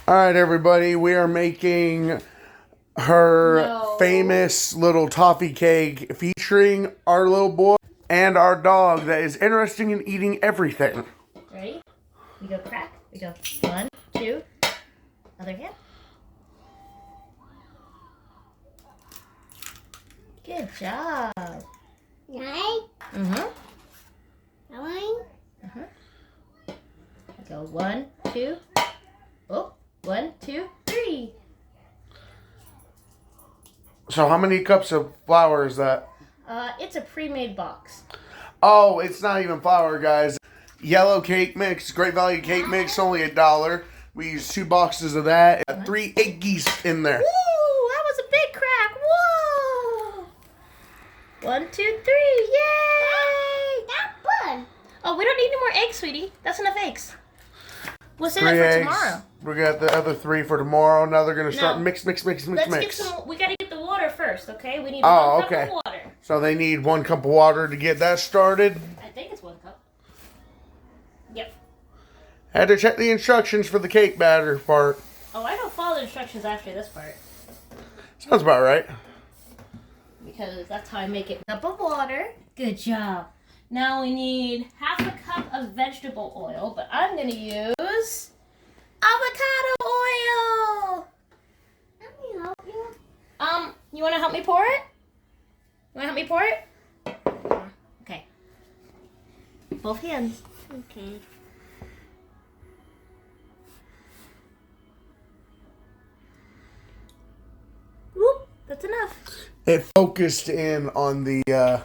All right, everybody, we are making her famous little toffee cake featuring our little boy and our dog that is interested in eating everything. Ready? We go crack. We go 1, 2. Other hand. Good job. Right? Mm-hmm. Nine. Mm-hmm. Go 1, 2. Oh, 1, 2, 3. So how many cups of flour is that? It's a pre-made box. Oh, it's not even flour, guys. Yellow cake mix, Great Value cake mix, only $1. We use 2 boxes of that. 3 egg geese in there. Woo! That was a big crack. Whoa! 1, 2, 3. Yay! That's good. Oh, we don't need any more eggs, sweetie. That's enough eggs. We'll save 3 that for eggs. tomorrow. We got the other 3 for tomorrow. Now they're gonna start No. mix. Let's get some. We gotta get the water first, okay? We need 1 cup of water. So they need 1 cup of water to get that started. I think it's 1 cup. Yep. Had to check the instructions for the cake batter part. Oh, I don't follow the instructions after this part. Sounds about right. Because that's how I make it. Cup of water. Good job. Now we need half a cup of vegetable oil, but I'm going to use avocado oil. Let me help you. You want to help me pour it? You want to help me pour it? Okay. Both hands. Okay. Whoop, that's enough. It focused in on the Okay.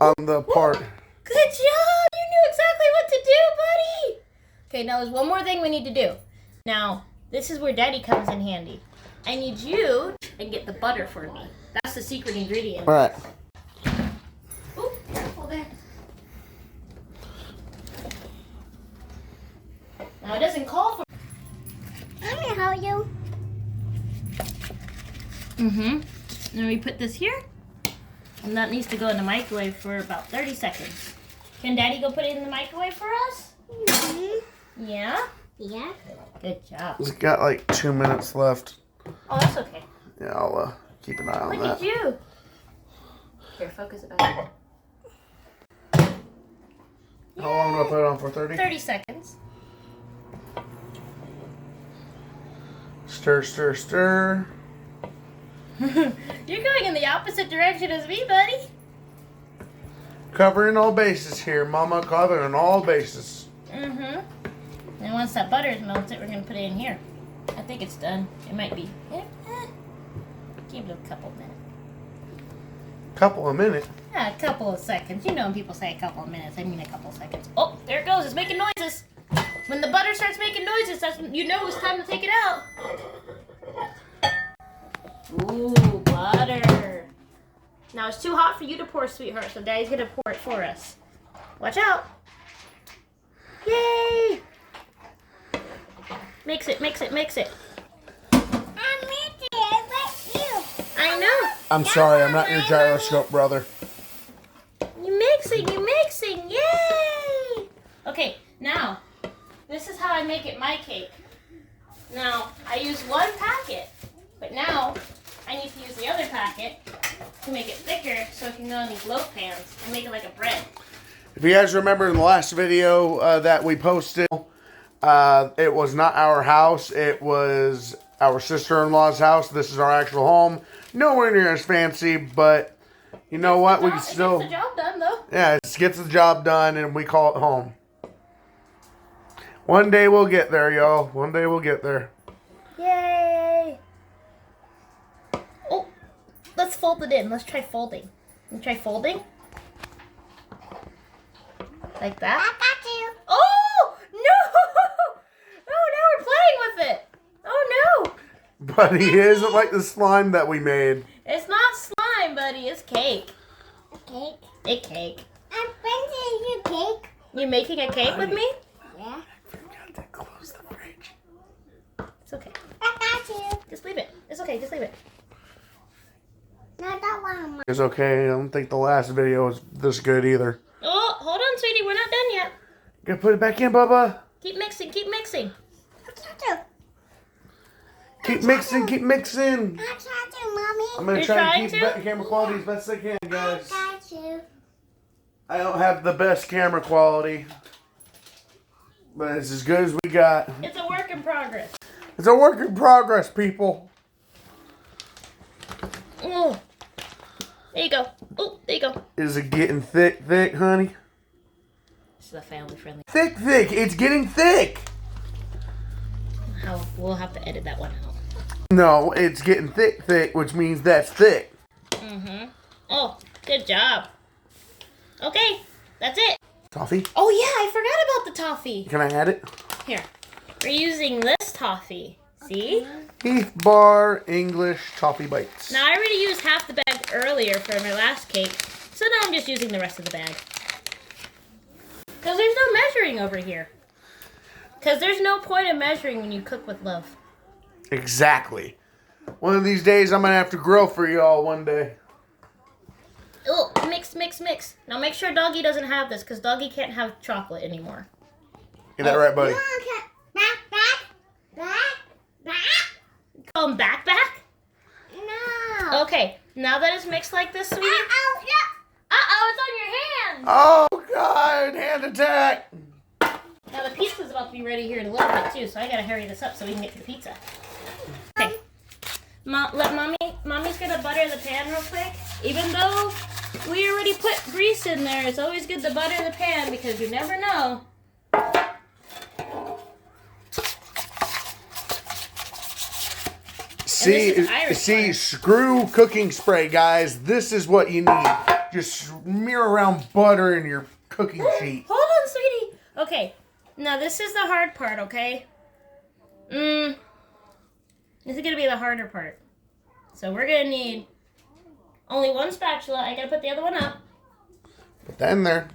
on the part. Good job! You knew exactly what to do, buddy! Okay, now there's one more thing we need to do. Now, this is where Daddy comes in handy. I need you to get the butter for me. That's the secret ingredient. All right. Oop, careful there. Now, it doesn't call for... Let me help you. Mm-hmm. Then we put this here. And that needs to go in the microwave for about 30 seconds. Can Daddy go put it in the microwave for us? Mm-hmm. Yeah? Yeah. Good job. It's got like 2 minutes left. Oh, that's okay. Yeah, I'll keep an eye on Look that. at you. Here, focus it back. How long do I put it on for? 30? 30 seconds. Stir, stir, stir. You're going in the opposite direction as me, buddy. Covering all bases here, Mama. Covering all bases. Mm-hmm. And once that butter is melted, we're going to put it in here. I think it's done. It might be. Give it a couple minutes. Couple of minutes. Yeah, a couple of seconds. You know when people say a couple of minutes, I mean a couple of seconds. Oh, there it goes. It's making noises. When the butter starts making noises, that's when you know it's time to take it out. Ooh, butter. Now it's too hot for you to pour, sweetheart, so Daddy's going to pour it for us. Watch out. Yay! Mix it, mix it, mix it. I'm mixing it with you. I know. I'm sorry, I'm not your gyroscope brother. You're mixing, yay! Okay, now, this is how I make it my cake. Now, I use 1 packet, but now I need to use the other packet to make it thicker so it can go in these loaf pans and make it like a bread. If you guys remember in the last video that we posted, it was not our house. It was our sister-in-law's house. This is our actual home. Nowhere near as fancy, but you know what? We can still... It gets the job done, though. Yeah, it gets the job done, and we call it home. One day we'll get there, y'all. One day we'll get there. Yay! Oh, let's fold it in. Let's try folding. You try folding? Like that? I got you. Oh, no! Oh, now we're playing with it. Oh, no. But he isn't like the slime that we made. It's not slime, buddy. It's cake. A cake. A cake. I'm bringing you cake. You making a cake with me? Yeah. I forgot to close the fridge. It's okay. I got you. Just leave it. It's okay. Just leave it. No, that one. It's okay. I don't think the last video was this good either. Oh, hold on, sweetie. We're not done yet. Gotta put it back in, Bubba. Keep mixing. Keep mixing. I got you. Keep mixing, keep mixing. I tried to, Mommy. I'm gonna You're try and trying keep to? the camera quality as best I can, I guys. tried to. I don't have the best camera quality, but it's as good as we got. It's a work in progress. It's a work in progress, people. Oh, there you go. Oh, there you go. Is it getting thick, honey? This is a family-friendly. Thick. It's getting thick. We'll have to edit that one out. No, it's getting thick, which means that's thick. Mm-hmm. Oh, good job. Okay, that's it. Toffee? Oh yeah, I forgot about the toffee. Can I add it? Here, we're using this toffee. See? Heath Bar English Toffee Bites. Now I already used half the bag earlier for my last cake, so now I'm just using the rest of the bag. Because there's no measuring over here. Because there's no point in measuring when you cook with love. Exactly. One of these days, I'm going to have to grill for y'all one day. Oh, mix. Now make sure Doggy doesn't have this, because Doggy can't have chocolate anymore. Get that right, buddy? Back. Call him back? No. Okay, now that it's mixed like this, sweetie. Oh, Uh-oh, it's on your hand. Oh, God. Hand attack. Now the pizza's about to be ready here in a little bit, too, so I gotta hurry this up so we can get to the pizza. Okay. Mommy's gonna butter the pan real quick. Even though we already put grease in there, it's always good to butter the pan because you never know. See, screw cooking spray, guys. This is what you need. Just smear around butter in your cooking sheet. Hold on, sweetie. Okay, now this is the hard part, okay? This is gonna be the harder part. So we're gonna need only one spatula. I gotta put the other one up. Put that in there.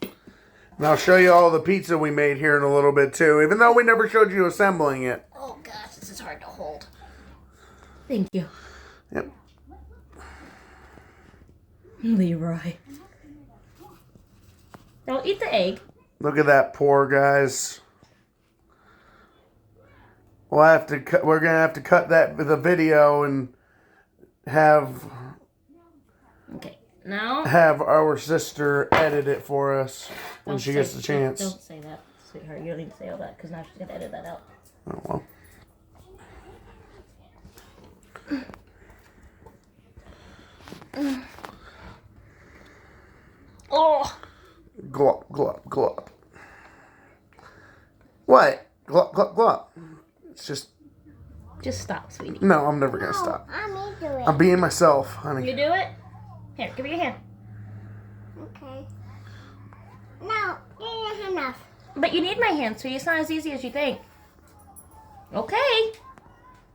And I'll show you all the pizza we made here in a little bit, too. Even though we never showed you assembling it. Oh, gosh, this is hard to hold. Thank you. Yep. Leroy. Don't eat the egg. Look at that pour, guys. We'll have to cut. We're gonna have to cut the video and have our sister edit it for us when she gets the chance. Don't say that, sweetheart. You don't need to say all that because now she's gonna edit that out. Oh well. Oh. Glop, glop, glop. What? Glop, glop, glop. It's just stop, sweetie. No, I'm never gonna stop. I need to do it. I'm being myself, honey. You do it? Here, give me your hand. Okay. No, you don't have enough. But you need my hand, sweetie. It's not as easy as you think. Okay.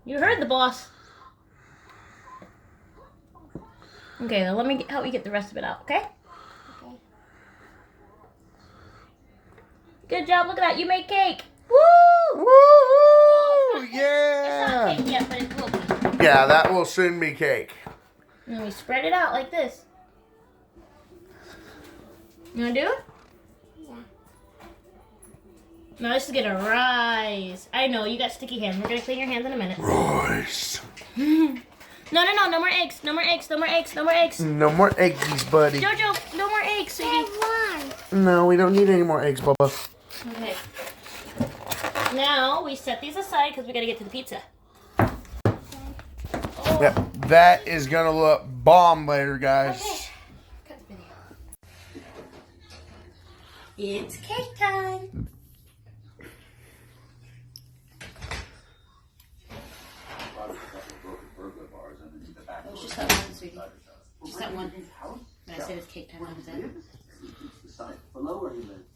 You heard the boss. Okay, now let me help you get the rest of it out, okay? Okay. Good job. Look at that. You made cake. Woo! Woo! It's not Yeah! cake yet, but it will be. Yeah, that will soon be cake. And then we spread it out like this. You want to do it? Yeah. No, this is going to rise. I know, you got sticky hands. We're going to clean your hands in a minute. Rise. No more eggs. No more eggs. No more eggs. No more eggs. No more eggies, buddy. Jojo, no more eggs, sweetie. One. No, we don't need any more eggs, Bubba. Okay. Now we set these aside because we got to get to the pizza. Oh. Yep, that is gonna look bomb later, guys. Okay. Cut the video. It's cake time. Oh, just that one, sweetie. Just that one. When I said it's cake time, what was that? The site below where he lived.